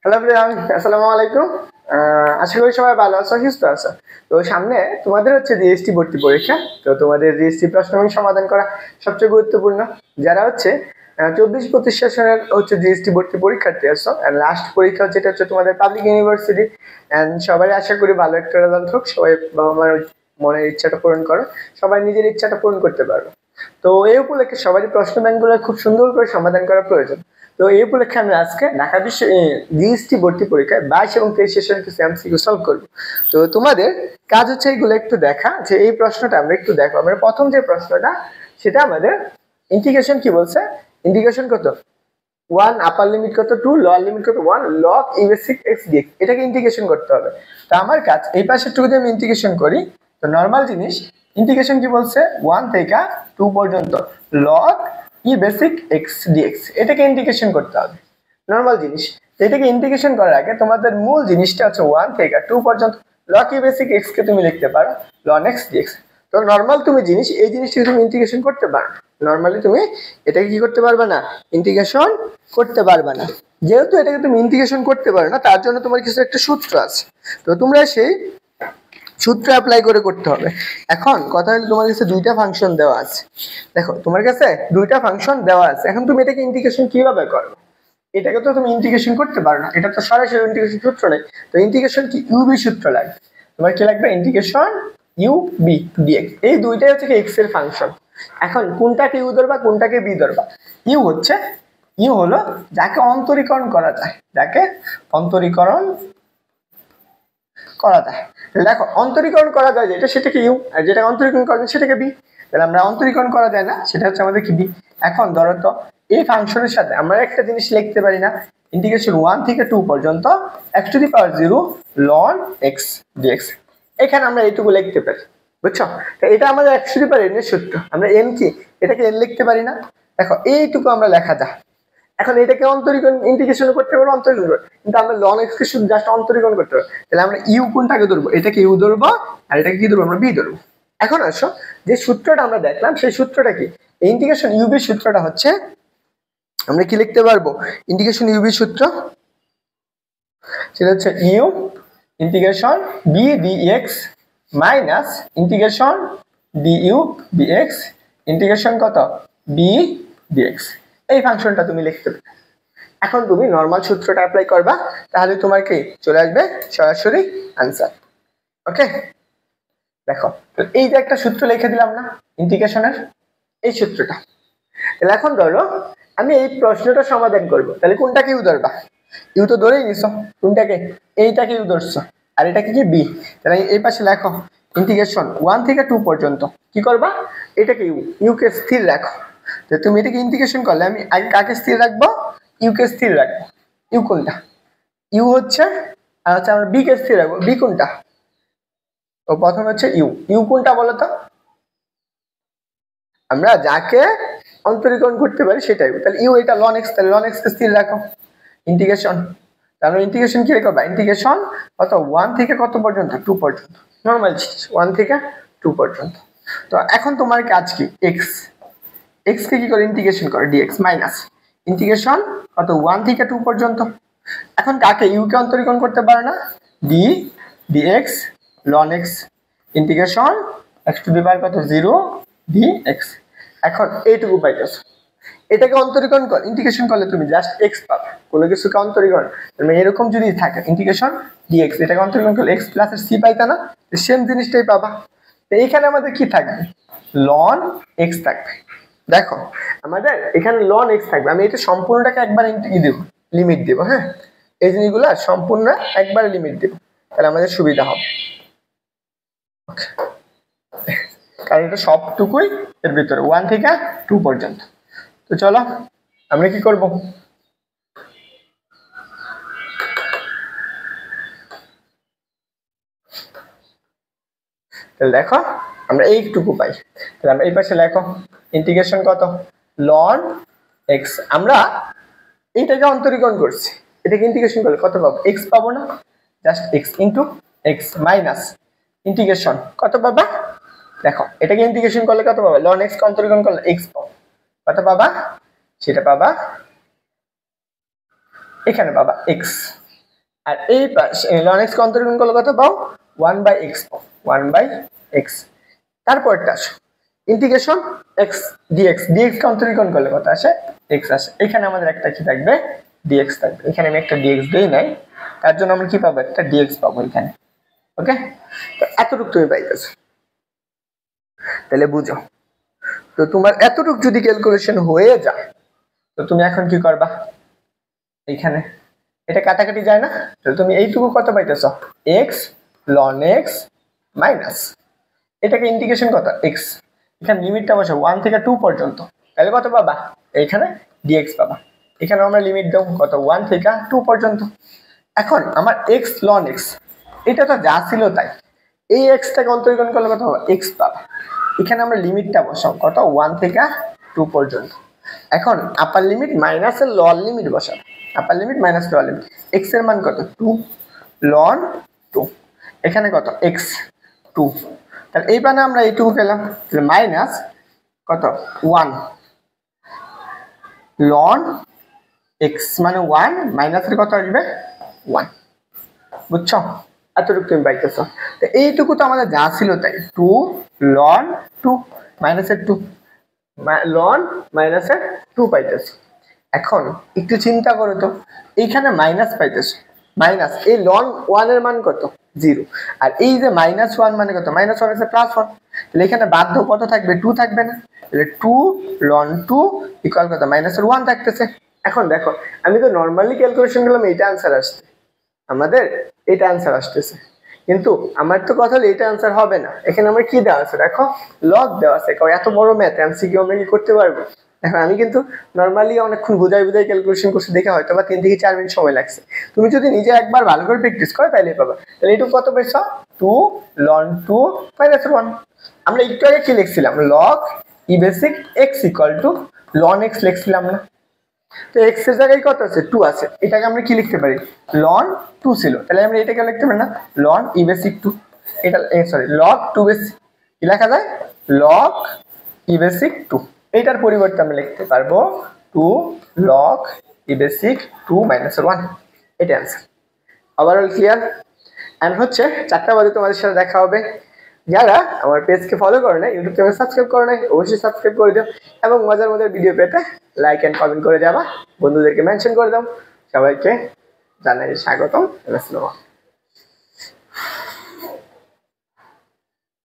Hello everyone, আসসালামু আলাইকুম। আশা করি সবাই ভালো আছো, সুস্থ আছো। তো সামনে তোমাদের হচ্ছে জিএসটি ভর্তি পরীক্ষা। তো তোমাদের জিএসটি প্রশ্ন সমাধান করা সবচেয়ে গুরুত্বপূর্ণ। যারা হচ্ছে 24-25 সেশনের হচ্ছে জিএসটি ভর্তি পরীক্ষার্থী আছো, লাস্ট পরীক্ষা যেটা হচ্ছে তোমাদের পাবলিক ইউনিভার্সিটি, এন্ড সবাই আশা করি ভালো একটা রেজাল্ট হোক। সবাই বাবা মার মনের ইচ্ছাটা পূরণ করো, সবাই নিজের ইচ্ছাটা পূরণ করতে পারো। তো এই উপলক্ষে সবারই প্রশ্ন ব্যাংকগুলো খুব সুন্দর করে সমাধান করা প্রয়োজন। তো এই উপলক্ষে আমি আজকে ঢাকা বিশ্ব জিএসটি ভর্তি পরীক্ষায় 22 এবং 23 সেশনের কিছু এমসিকিউ সলভ করবো। তো তোমাদের কাজ হচ্ছে এইগুলো একটু দেখা, যে এই প্রশ্নটা আমরা একটু দেখো। আমরা প্রথম যে প্রশ্নটা সেটা আমাদের ইন্টিগ্রেশন কি বলছে, ইন্টিগ্রেশন কত 1 আপার লিমিট কত 2 লোয়ার লিমিট কত 1 log e basic x dx, এটাকে ইন্টিগ্রেশন করতে হবে। তো আমার কাজ এই পাশের টুকু দিয়ে আমি ইন্টিগ্রেশন করি। তো নরমাল জিনিস, ইন্টিগ্রেশন কি বলছে 1 থেকে 2 পর্যন্ত log e basic x dx, এটাকে ইন্টিগ্রেশন করতে হবে। নরমাল জিনিস, এটাকে ইন্টিগ্রেশন করার আগে তোমাদের মূল জিনিসটা হচ্ছে 1 থেকে 2 পর্যন্ত log e basic x কে তুমি লিখতে পারো ln x dx। তো নরমাল তুমি জিনিস এই জিনিসটাকে তুমি ইন্টিগ্রেশন করতে পারো, নরমালি তুমি এটাকে কি করতে পারবে না, ইন্টিগ্রেশন করতে পারবে না। যেহেতু এটাকে তুমি ইন্টিগ্রেশন করতে পারো না, তার জন্য তোমার কিছু একটা সূত্র আছে। তো তোমরা সেই সূত্র অ্যাপ্লাই করে করতে হবে। এখন কথা হলো তোমার কাছে দুইটা ফাংশন দেওয়া আছে। দেখো তোমার কাছে দুইটা ফাংশন দেওয়া আছে, এখন তুমি এটাকে ইন্টিগ্রেশন কিভাবে করবে? এটাকে তো তুমি ইন্টিগ্রেশন করতে পারো না, এটা তো সরাসরি ইন্টিগ্রেশন সূত্র নেই। তো ইন্টিগ্রেশন কি ইউবি সূত্র লাগবে। তোমার কি লাগবে, ইন্টিগ্রেশন ইউবি ডিএক্স। এই দুইটাই হচ্ছে এক্স এর ফাংশন। এখন কোনটাকে ইউ ধরবা কোনটাকে বি ধরবা? ইউ হলো যাকে অন্তরীকরণ করা যায়, যাকে অন্তরীকরণ করা যায়। দেখো অন্তরীকরণ করা যায় যেটা সেটাকে ইউ, আর যেটা অন্তরীকরণ করা যায় সেটাকে বি। তাহলে আমরা অন্তরীকরণ করা যায় না, সেটা হচ্ছে আমাদের কি বি। এখন ধরো তো এই ফাংশনের সাথে আমরা একটা জিনিস লিখতে পারি না, ইন্টিগ্রেশন 1 থেকে 2 পর্যন্ত x to the power 0 ln x dx। এখানে আমরা এইটুকু লিখতে পারি, বুঝছো? তো এটা আমাদের x to the power n এর সূত্র। আমরা n কি এটাকে n লিখতে পারি না, দেখো এইটুকু আমরা লেখা যায়। এখন এটাকে অন্তরীকরণ ইন্টিগ্রেশন করতে পারবো, অন্তরীকরণ করবো, কিন্তু আমরা ln x কে শুধু জাস্ট অন্তরীকরণ করতে পারবো। তাহলে আমরা ইউ কোনটাকে ধরবো, এটাকে ইউ ধরবো, আর এটাকে কি ধরবো, আমরা বি ধরবো। এখন আসো যে সূত্রটা আমরা দেখলাম সেই সূত্রটা কি, ইন্টিগ্রেশন ইউবি সূত্রটা হচ্ছে আমরা কি লিখতে পারবো, ইন্টিগ্রেশন ইউবি সূত্র সেটা হচ্ছে u integration v dx minus integration du dx integration কত বি ডিএক্স। এই ফাংশনটা তুমি লিখতে পারো। এখন তুমি নরমাল সূত্রটা অ্যাপ্লাই করবা, তাহলে তোমার কি চলে আসবে সরাসরি आंसर। ওকে, দেখো এই যে একটা সূত্র লিখে দিলাম না ইন্টিগ্রেশনের, এই সূত্রটা। তাহলে এখন ধরো আমি এই প্রশ্নটা সমাধান করব, তাহলে কোনটাকে ইউ ধরবা? ইউ তো ধরেই নিছো, কোনটাকে, এইটাকে ইউ ধরছো, আর এটাকে কি বি। তাহলে এই পাশে লেখো ইন্টিগ্রেশন 1 থেকে 2 পর্যন্ত কি করবা, এটাকে ইউ কে স্থির রাখো। তো তুমি এটাকে ইন্টিগ্রেশন করলে আমি আগে কাকে স্থির রাখবো, ইউ কে স্থির রাখবো। ইউ কোনটা, ইউ হচ্ছে, আর হচ্ছে আমরা বি কে স্থির রাখবো। বি কোনটা, তো প্রথমে হচ্ছে ইউ কোনটা বলো তো, আমরা যাকে অন্তরীকরণ করতে পারি সেটাই। তাহলে ইউ এটা ln x, তাহলে ln x কে স্থির রাখো। ইন্টিগ্রেশন, তাহলে ইন্টিগ্রেশন কি লিখবা, ইন্টিগ্রেশন কত 1 থেকে কত পর্যন্ত 2 পর্যন্ত, নরমাল 1 থেকে 2 পর্যন্ত। তো এখন তোমার কাজ কি, x কে কি করে ইন্টিগ্রেশন করে dx মাইনাস ইন্টিগ্রেশন কত 1 থেকে 2 পর্যন্ত। এখন কাকে, ইউ কে অন্তরীকরণ করতে পারে না, d dx ln x integration x to the power কত 0 dx। এখন এইটুকু পাইতেছো, এটাকে অন্তরীকরণ কর, ইন্টিগ্রেশন করলে তুমি জাস্ট x পাবে। কোনো কিছুকে অন্তরীকরণ মানে এরকম যদি থাকে ইন্টিগ্রেশন dx, এটাকে অন্তরীকরণ করলে x প্লাস এর c পাইতা না, সেম জিনিসটাই পাবা। তো এইখানে আমাদের কি থাকবে, ln x থাকবে। দেখো আমাদের এখানে ln x থাকবে, আমি এটা সম্পূর্ণটাকে একবার দেব, লিমিট দেব। হ্যাঁ, এই জিনিসগুলো সম্পূর্ণ একবার লিমিট দেব, তাহলে আমাদের সুবিধা হবে। ওকে, কারণ এটা সবটুকুই এর ভিতরে 1 থেকে 2 পর্যন্ত। তো চলো আমরা কি করব, তাহলে দেখো আমরা এইটুকু পাই। তাহলে আমরা এই পাশে লেখো ইন্টিগ্রেশন কত ln x, আমরা এইটাকে অন্তরীকরণ করছি, এটাকে ইন্টিগ্রেশন করলে কত পাবো, x পাবো না, just x into x minus integration কত পাবা, দেখো এটাকে ইন্টিগ্রেশন করলে কত পাবা, ln x কে অন্তরীকরণ করলে x পাবো, কত পাবা সেটা পাবা, এখানে পাবা x আর এই পাশে ln x কে অন্তরীকরণ করলে কত পাও 1/x পাও 1/x। তারপরটা আসো ইন্টিগ্রেশন x dx, dx কে অন্তরীকরণ করলে কত আসে x আসে। এখানে আমাদের একটা কি থাকবে dx থাকবে, এখানে আমি একটা dx দেই নাই, তার জন্য আমরা কি পাবো একটা dx পাবো এখানে। ওকে, তো এতটুকু তুমি পাইতেছো, তাহলে বুঝো। তো তোমার এতটুকু যদি ক্যালকুলেশন হয়ে যায় তো তুমি এখন কি করবা, এইখানে এটা কাটাকাটি যায় না, তাহলে তুমি এইটুকু কত পাইতেছো x ln x মাইনাস এটাকে ইন্টিগ্রেশন কত x, এখানে লিমিটটা বসে 1 থেকে 2 পর্যন্ত, তাহলে কত পাবা এইখানে dx পাবা। এখানে আমরা লিমিট দেব কত 1 থেকে 2 পর্যন্ত। এখন আমার x ln x এটা তো যা ছিল তাই, এই x টাকে অন্তরীকরণ করলে কত হবে x পাবা। এখানে আমরা লিমিটটা বসাবো কত 1 থেকে 2 পর্যন্ত। এখন আপার লিমিট মাইনাস এর লোয়ার লিমিট বসাবো, আপার limit minus lower limit, x এর মান কত 2 ln 2, এখানে কত x 2, তাহলে এই মানে আমরা এইটুকু পেলাম, তাহলে মাইনাস কত 1 ln x মানে 1 মাইনাসের কত আসবে 1, বুঝছো? এতটুকু তুমি পাইতেছো। তো এইটুকু তো আমাদের যা ছিল তাই, 2 ln 2 মাইনাসের 2 ln মাইনাসের 2 পাইতেছো। এখন একটু চিন্তা করো তো, এইখানে মাইনাস পাইতেছো, মাইনাস এই ln 1 এর মান কত 0, আর এই যে -1 মানে কত -1 আছে +1, তাহলে এখানে বাধ্য কত থাকবে 2 থাকবে না, তাহলে 2 ln 2 ইকুয়াল কত -1 থাকতেছে। এখন দেখো আমি তো নরমালি ক্যালকুলেশন করলাম এইটা आंसर আসছে, আমাদের এটা आंसर আসতেছে, কিন্তু আমার তো কথা হলো এটা आंसर হবে না। এখানে আমার কি দেওয়া আছে দেখো লগ দেওয়া আছে, এত বড় ম্যাথ এমসিকিউ আমরা কি করতে পারবো? দেখো আমি কিন্তু নরমালি অনেকক্ষণ বুঝাই ক্যালকুলেশন করতে দেখে হয়তো বা 3 থেকে 4 মিনিট সময় লাগছে, তুমি যদি নিজে একবার ভালো করে প্র্যাকটিস করো তাহলে পাবা। তাহলে এটুকু কত পেয়েছো 2 ln 2 -1। আমরা একটু আগে কি লিখছিলাম log e basic x ln x লিখছিলাম না, তো x এর জায়গায় কত আছে 2 আছে, এটাকে আমরা কি লিখতে পারি ln 2 ছিল, তাহলে আমরা এটাকে লিখতে পারি না ln e basic 2, এটা সরি log 2 basic কি লেখা যায় log e basic 2, এটার পরিবর্তে আমরা লিখতে পারবো 2 log e basic 2 -1, এটা आंसर। Overall clear? এন্ড হচ্ছে 4টা বাজে তোমাদের সাথে দেখা হবে। যারা আমার পেজকে ফলো করে না, ইউটিউব চ্যানেল সাবস্ক্রাইব করে না, অবশ্যই সাবস্ক্রাইব করে দিও এবং মজার মজার ভিডিও পেতে লাইক এন্ড কমেন্ট করে যাবা, বন্ধুদেরকে মেনশন করে দাও। সবাইকে জানাই স্বাগতম। আসসালামু আলাইকুম।